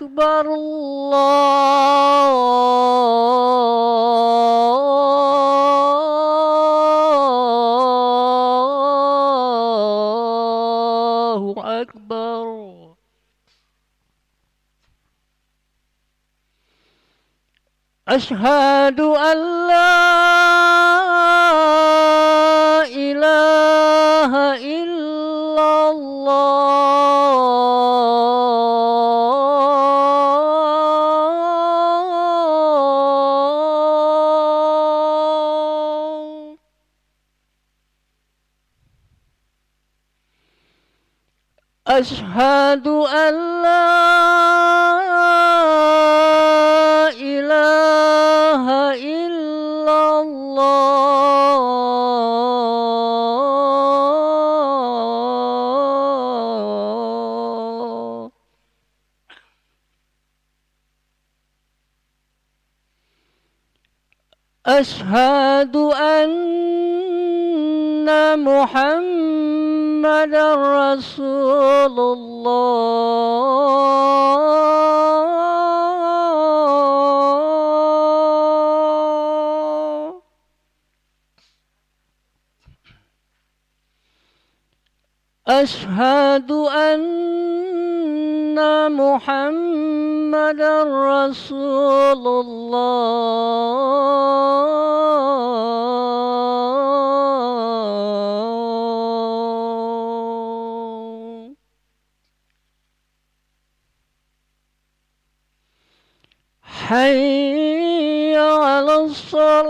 أكبر الله أكبر. أشهد أن لا إله إلا الله. أشهد أن لا إله إلا الله. أشهد أن محمدا رسول الله. أشهد أن محمدا رسول الله. حي على الصلاة.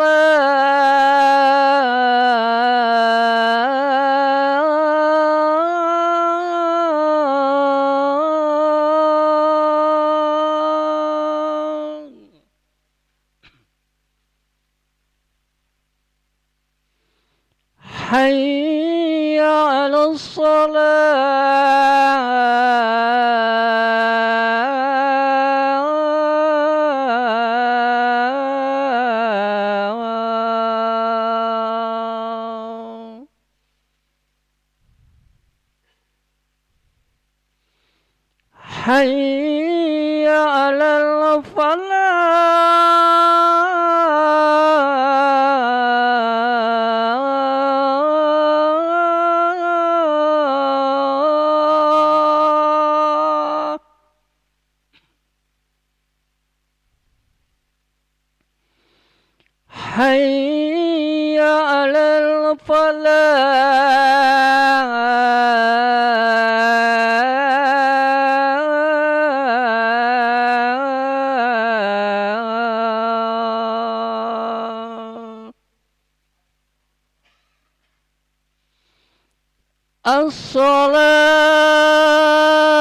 حي على الصلاة. حي على الفلاح. حي على الفلاح.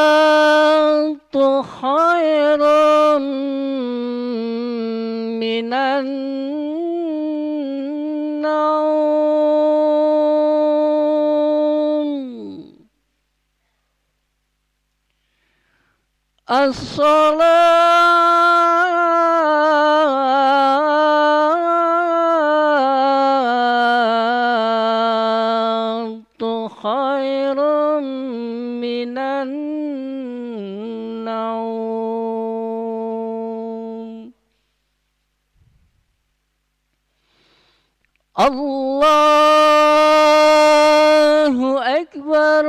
الصلاة خير من النوم. الصلاة خير من النوم. الله أكبر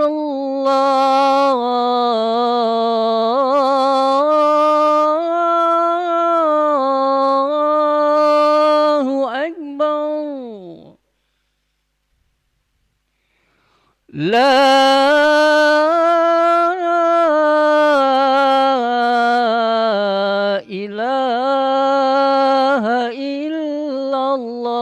الله أكبر. لا إله إلا الله.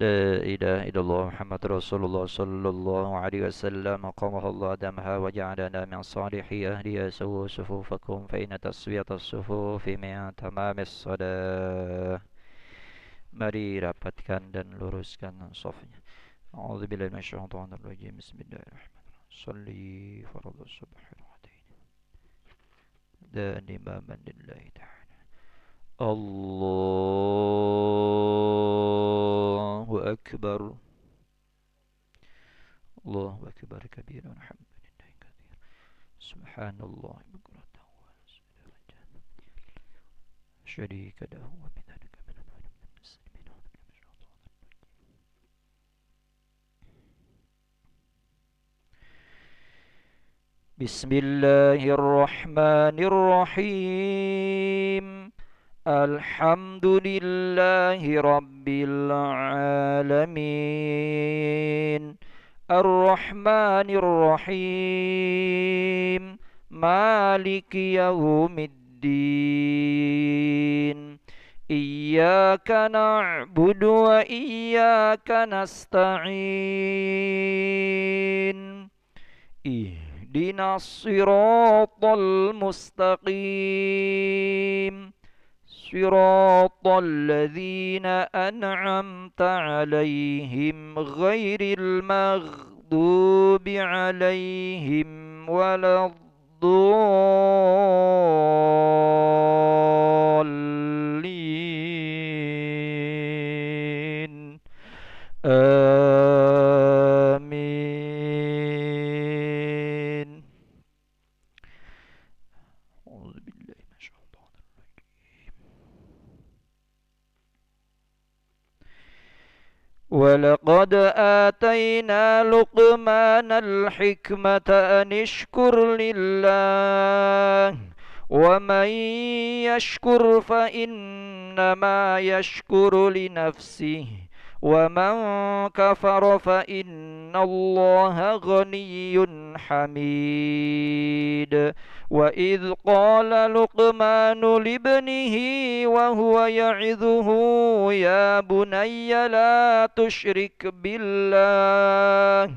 لا إله إلا الله محمد رسول الله صلى الله عليه وسلم قامها الله دمها وجعلنا من صالح أهلها سووا صفوفكم فإن تسوية الصفوف من تمام الصلاة. Mari rapatkan dan luruskan safnya. A'udzubillahi minasyaitonir rajim. Bismillahirrahmanirrahim. Shalli fardhu subhi rak'atain. Dan imaman lillahi ta'ala. Allahu akbar. Allahu akbar kabiran alhamdulillahi katsir. Subhanallah bukratan wa asila syarika lahu wa bidzalika min al-muslimin. Bismillahirrahmanirrahim. Alhamdulillahi rabbil alamin. Ar-Rahmanir Rahim. Maliki yaumiddin. Iyyaka na'budu wa iyyaka nasta'in. Ihdinas siratal mustaqim. Siratal ladzina an'amta 'alaihim ghairil maghdubi 'alaihim waladdallin. Amin. ولقد آتينا لقمان الحكمة أن اشكر لله ومن يشكر فإنما يشكر لنفسه ومن كفر فإن الله غني حميد. وإذ قال لقمان لابنه وهو يعظه يا بني لا تشرك بالله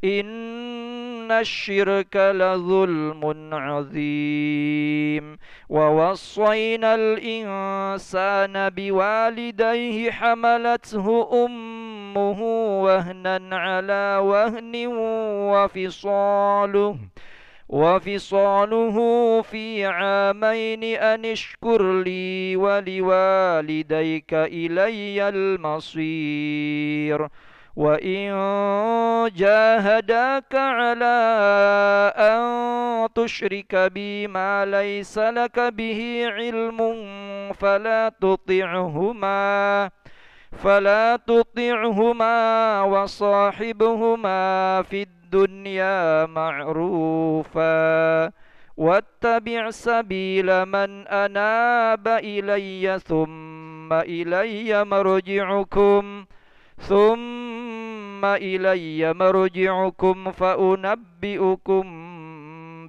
إن الشرك لظلم عظيم. ووصينا الإنسان بوالديه حملته أمه وهنا على وهن وفصاله في عامين أن اشكر لي ولوالديك إلي المصير. وإن جاهداك على أن تشرك بي ما ليس لك به علم فلا تطعهما وصاحبهما في الدنيا معروفا واتبع سبيل من أناب إلي ثم إلي مرجعكم فأنبئكم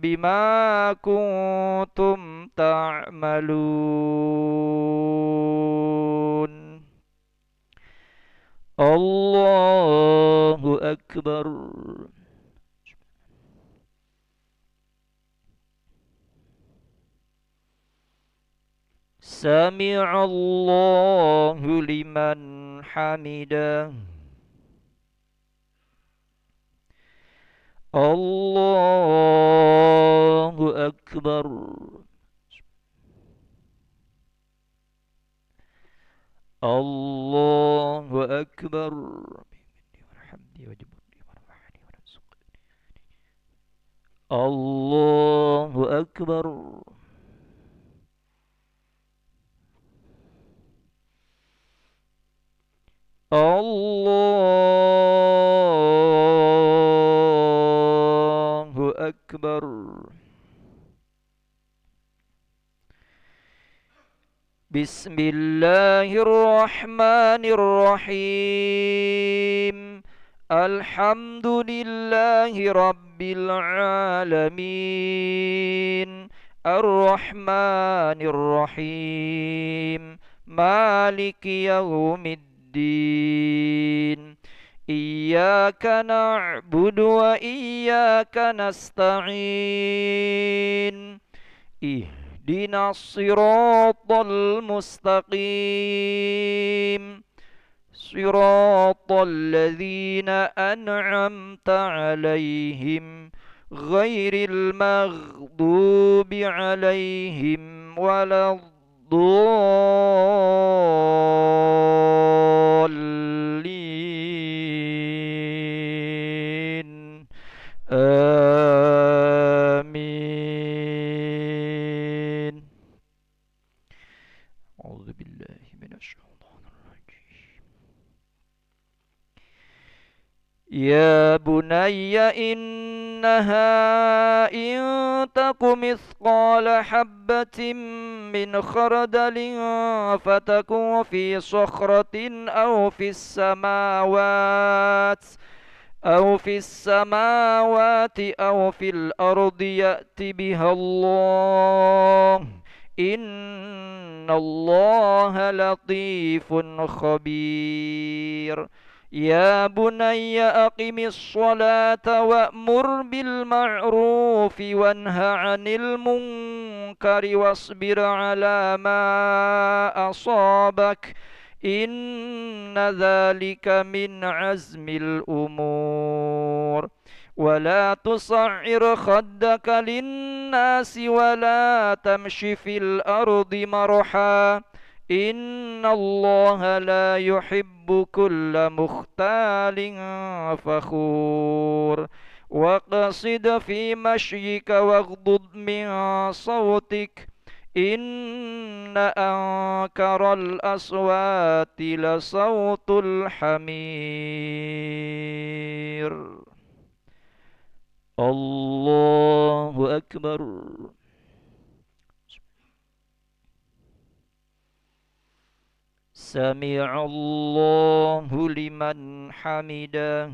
بما كنتم تعملون. الله أكبر. سمع الله لمن حمده. الله أكبر. الله أكبر. الله أكبر. الله أكبر. بسم الله الرحمن الرحيم. الحمد لله رب العالمين. الرحمن الرحيم. مالك يوم الدين. الدين إياك نعبد وإياك نستعين اهدنا الصراط المستقيم صراط الذين أنعمت عليهم غير المغضوب عليهم ولا الضالين آمين. أعوذ بالله من الشيطان الرجيم. يا بني إنها إن تك مثقال حبة من خردل فتكن في صخرة أو في السماوات أو في الأرض يأت بها الله إن الله لطيف خبير. يا بني أقم الصلاة وأمر بالمعروف وانه عن المنكر واصبر على ما أصابك إن ذلك من عزم الأمور. ولا تصعر خدك للناس ولا تمش في الأرض مرحا إن الله لا يحب كل مختال فخور. واقصد في مشيك واغضض من صوتك إن أنكر الأصوات لصوت الحمير. الله أكبر. سمع الله لمن حمده.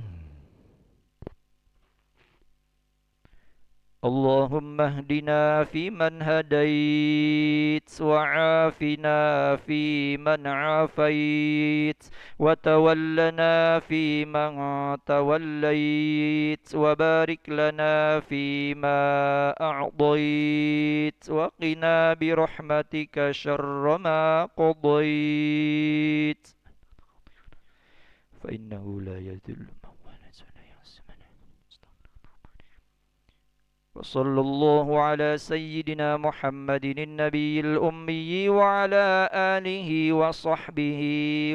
اللهم اهدنا فيمن هديت وعافنا فيمن عافيت وتولنا فيمن توليت وبارك لنا فيما أعطيت وقنا برحمتك شر ما قضيت فإنه لا يذل من واليت ولا يعز من عاديت. وصلى الله على سيدنا محمد النبي الأمي وعلى آله وصحبه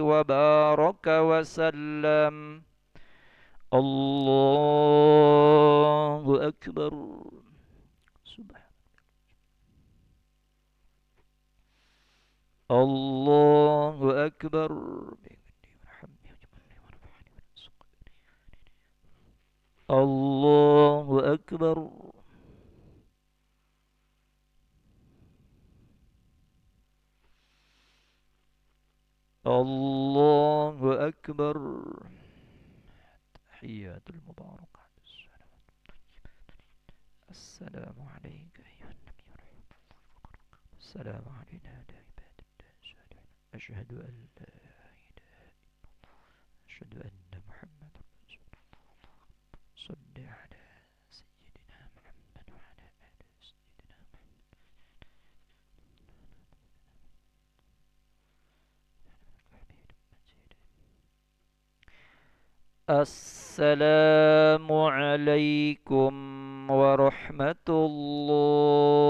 وبارك وسلم. الله أكبر. الله أكبر. الله أكبر. الله أكبر. تحيات المباركات السلام عليك أيها النبي ورحمة الله. السلام علينا على عباد الله الصالحين. أشهد أن لا إله إلا الله. أشهد أن محمد رسول الله. صل على سيدنا محمد وعلى آل سيدنا محمد. السلام عليكم ورحمة الله.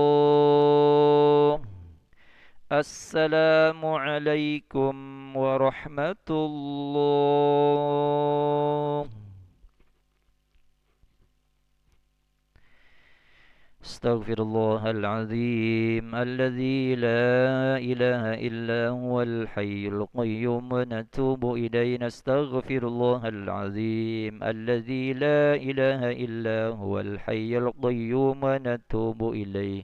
السلام عليكم ورحمة الله. استغفر الله العظيم الذي لا إله إلا هو الحي القيوم ونتوب إليه. نستغفر الله العظيم الذي لا إله إلا هو الحي القيوم ونتوب إليه.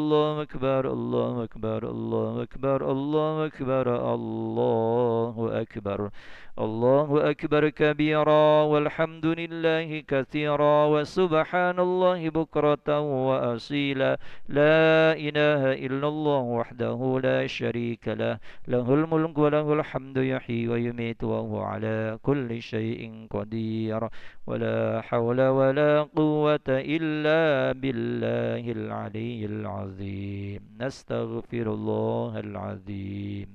الله أكبر الله أكبر الله أكبر الله أكبر الله أكبر الله أكبر كبيرا والحمد لله كثيرا وسبحان الله بكرة وأصيلا لا إله إلا الله وحده لا شريك له له الملك وله الحمد يحيي ويميت وهو على كل شيء قدير ولا حول ولا قوة إلا بالله العلي العظيم نستغفر الله العظيم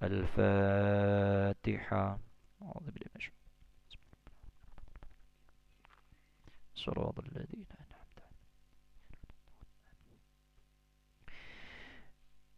الفاتحة أعوذ بالله من الشيطان صراط الذين أنعمت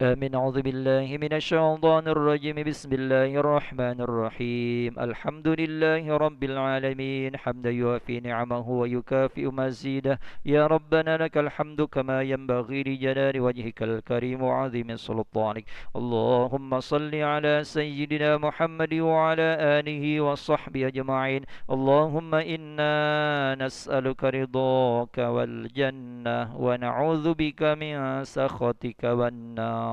آمين أعوذ بالله من الشيطان الرجيم بسم الله الرحمن الرحيم الحمد لله رب العالمين حمدا يوافي نعمه ويكافئ مزيده يا ربنا لك الحمد كما ينبغي لجلال وجهك الكريم وعظيم سلطانك اللهم صل على سيدنا محمد وعلى آله وصحبه أجمعين اللهم إنا نسألك رضاك والجنة ونعوذ بك من سخطك والنار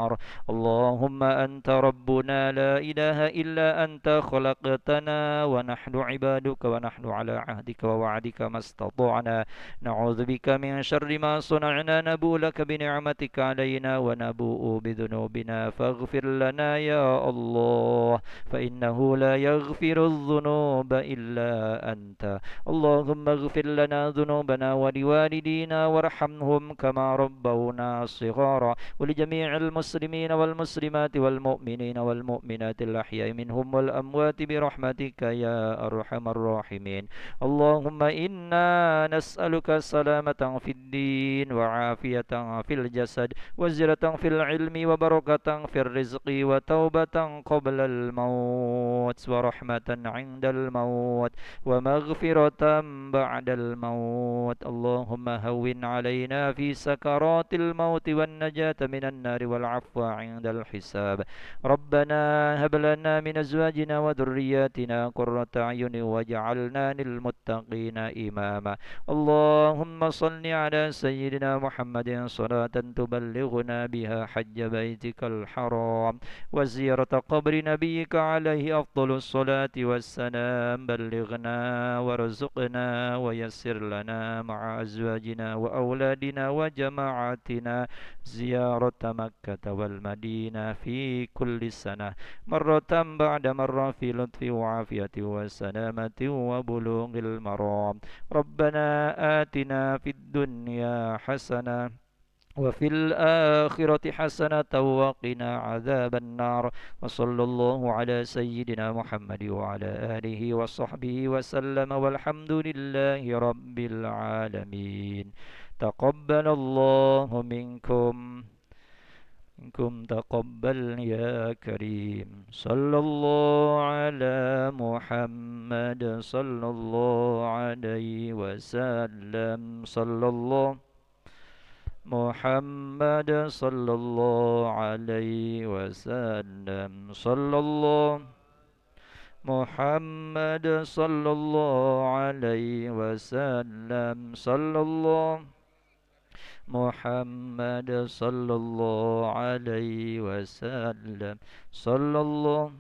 اللهم أنت ربنا لا إله إلا أنت خلقتنا ونحن عبادك ونحن على عهدك ووعدك ما استطعنا نعوذ بك من شر ما صنعنا نبوء لك بنعمتك علينا ونبوء بذنوبنا فاغفر لنا يا الله فإنه لا يغفر الذنوب إلا أنت اللهم اغفر لنا ذنوبنا ولوالدينا وارحمهم كما ربونا صغارا ولجميع المسلمين والمسلمات والمؤمنين والمؤمنات الأحياء منهم والأموات برحمتك يا أرحم الراحمين اللهم إنا نسألك سلامة في الدين وعافية في الجسد وزيادة في العلم وبركة في الرزق وتوبة قبل الموت ورحمة عند الموت ومغفرة بعد الموت اللهم هون علينا في سكرات الموت والنجاة من النار والعفو عند الحساب ربنا هب لنا من أزواجنا وذرياتنا قرة أعين واجعلنا للمتقين إماما اللهم صل على سيدنا محمد صلاة تبلغنا بها حج بيتك الحرام وزيارة قبر نبيك عليه أفضل الصلاة والسلام بلغنا وارزقنا ويسر لنا مع أزواجنا وأولادنا وجماعتنا زيارة مكة والمدينة في كل سنة مرة بعد مرة في لطف وعافية وسلامة وبلوغ المرام ربنا آتنا في الدنيا حسنة وفي الآخرة حسنة وقنا عذاب النار وصلى الله على سيدنا محمد وعلى آله وصحبه وسلم والحمد لله رب العالمين تقبل الله منكم تقبل يا كريم صلى الله على محمد صلى الله عليه وسلم صلى الله محمد صلى الله عليه وسلم صلى الله محمد صلى الله عليه وسلم صلى الله محمد صلى الله عليه وسلم صلى الله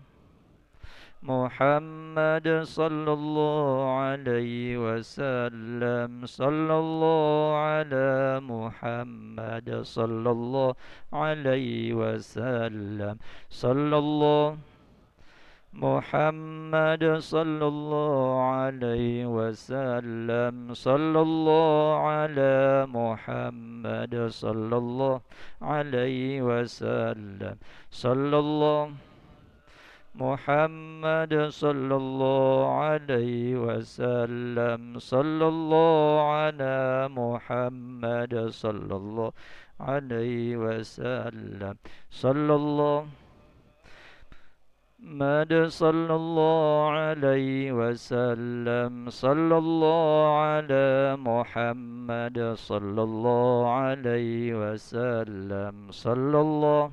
محمد صلى الله عليه وسلم صلى الله على محمد صلى الله عليه وسلم صلى الله محمد صلى الله عليه وسلم صلى الله على محمد صلى الله عليه وسلم صلى الله محمد صلى الله عليه وسلم صلى الله على محمد صلى الله عليه وسلم صلى الله محمد صلى الله عليه وسلم صلى الله على محمد صلى الله عليه وسلم صلى الله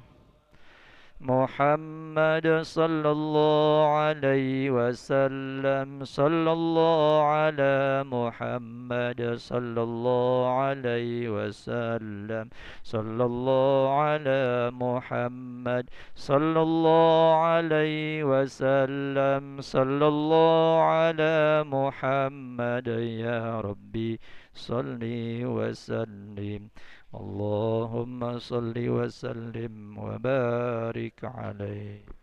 محمد صلى الله عليه وسلم صلى الله على محمد صلى الله عليه وسلم صلى الله على محمد صلى الله عليه وسلم صلى الله على محمد يا ربي صل وسلم اللهم صل وسلم وبارك عليه.